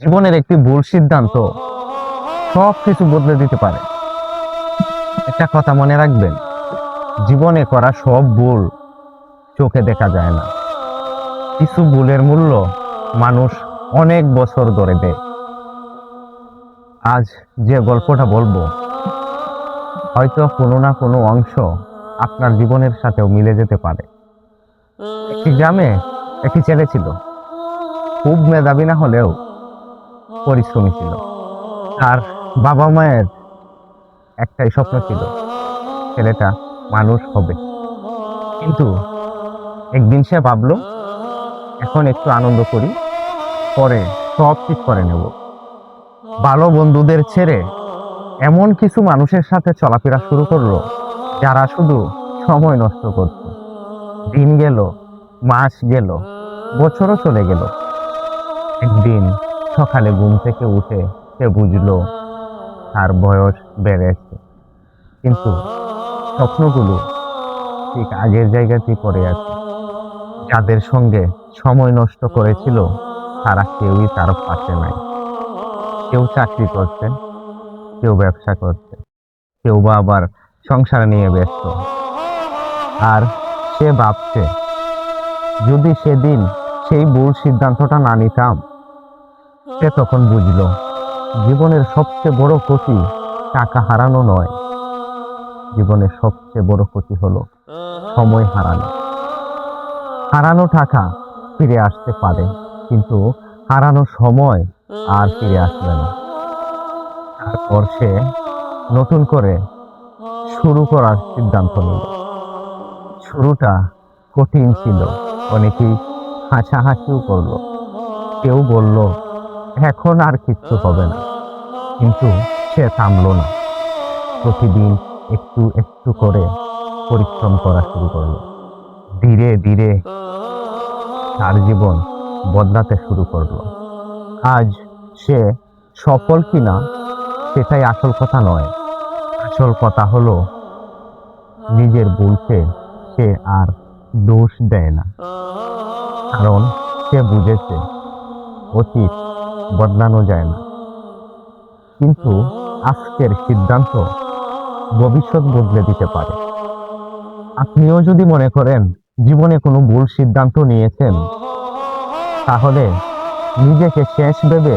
জীবনের একটি ভুল সিদ্ধান্ত সবকিছু বদলে দিতে পারে। একটা কথা মনে রাখবেন, জীবনে করা সব ভুল চোখে দেখা যায় না। কিছু ভুলের মূল্য মানুষ অনেক বছর ধরে দেয়। আজ যে গল্পটা বলবো, হয়তো কোনো না কোনো অংশ আপনার জীবনের সাথেও মিলে যেতে পারে। একটি গ্রামে একটি ছেলে ছিল, খুব মেধাবী না হলেও পরিশ্রমী ছিল। তার বাবা মায়ের একটাই স্বপ্ন ছিল, ছেলেটা মানুষ হবে। কিন্তু একদিন সে ভাবলো, এখন একটু আনন্দ করি, পরে সব ঠিক করে নেব। ভালো বন্ধুদের ছেড়ে এমন কিছু মানুষের সাথে চলাফেরা শুরু করলো যারা শুধু সময় নষ্ট করত। দিন গেল, মাস গেল, বছরও চলে গেল। একদিন সকালে ঘুম থেকে উঠে সে বুঝলো তার বয়স বেড়েছে, কিন্তু স্বপ্নগুলো ঠিক আগের জায়গাতেই পড়ে আছে। যাদের সঙ্গে সময় নষ্ট করেছিল তারা কেউই তার পাশে নাই। কেউ চাকরি করছে, কেউ ব্যবসা করছে, কেউ বা আবার সংসার নিয়ে ব্যস্ত। আর সে ভাবছে, যদি সেদিন সেই ভুল সিদ্ধান্তটা না নিতাম। সে তখন বুঝলো, জীবনের সবচেয়ে বড় ক্ষতি টাকা হারানো নয়, জীবনের সবচেয়ে বড় ক্ষতি হলো সময় হারানো। হারানো টাকা ফিরে আসতে পারে, কিন্তু হারানো সময় আর ফিরে আসবে না। তারপর সে নতুন করে শুরু করার সিদ্ধান্ত নিল। শুরুটা কঠিন ছিল, অনেকেই হাসাহাসিও করলো, কেউ বলল এখন আর কিচ্ছু হবে না। কিন্তু সে থামলো না। প্রতিদিন একটু একটু করে পরিশ্রম করা শুরু করলো। ধীরে ধীরে তার জীবন বদলাতে শুরু করলো। আজ সে সফল কিনা সেটাই আসল কথা নয়। আসল কথা হলো, নিজের ভুলকে সে আর দোষ দেয় না, কারণ সে বুঝেছে অতীত বদলানো যায় না, কিন্তু আজকের সিদ্ধান্ত ভবিষ্যৎ বদলে দিতে পারে। আপনিও যদি মনে করেন জীবনে কোনো ভুল সিদ্ধান্ত নিয়েছেন, তাহলে নিজেকে শেষ ভেবে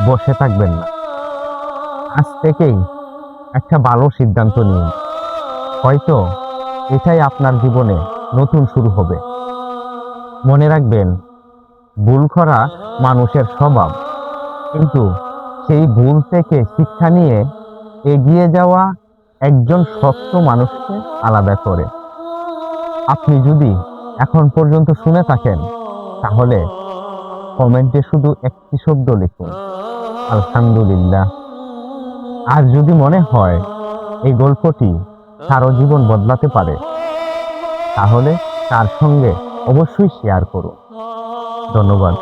বসে থাকবেন না। আজ থেকেই একটা ভালো সিদ্ধান্ত নিন। হয়তো এটাই আপনার জীবনে নতুন শুরু হবে। মনে রাখবেন, ভুল করা মানুষের স্বভাব, কিন্তু সেই ভুল থেকে শিক্ষা নিয়ে এগিয়ে যাওয়া একজন শক্ত মানুষকে আলাদা করে। আপনি যদি এখন পর্যন্ত শুনে থাকেন, তাহলে কমেন্টে শুধু একটি শব্দ লিখুন, আলহামদুলিল্লাহ। আর যদি মনে হয় এই গল্পটি কারো জীবন বদলাতে পারে, তাহলে তার সঙ্গে অবশ্যই শেয়ার করুন। ধন্যবাদ।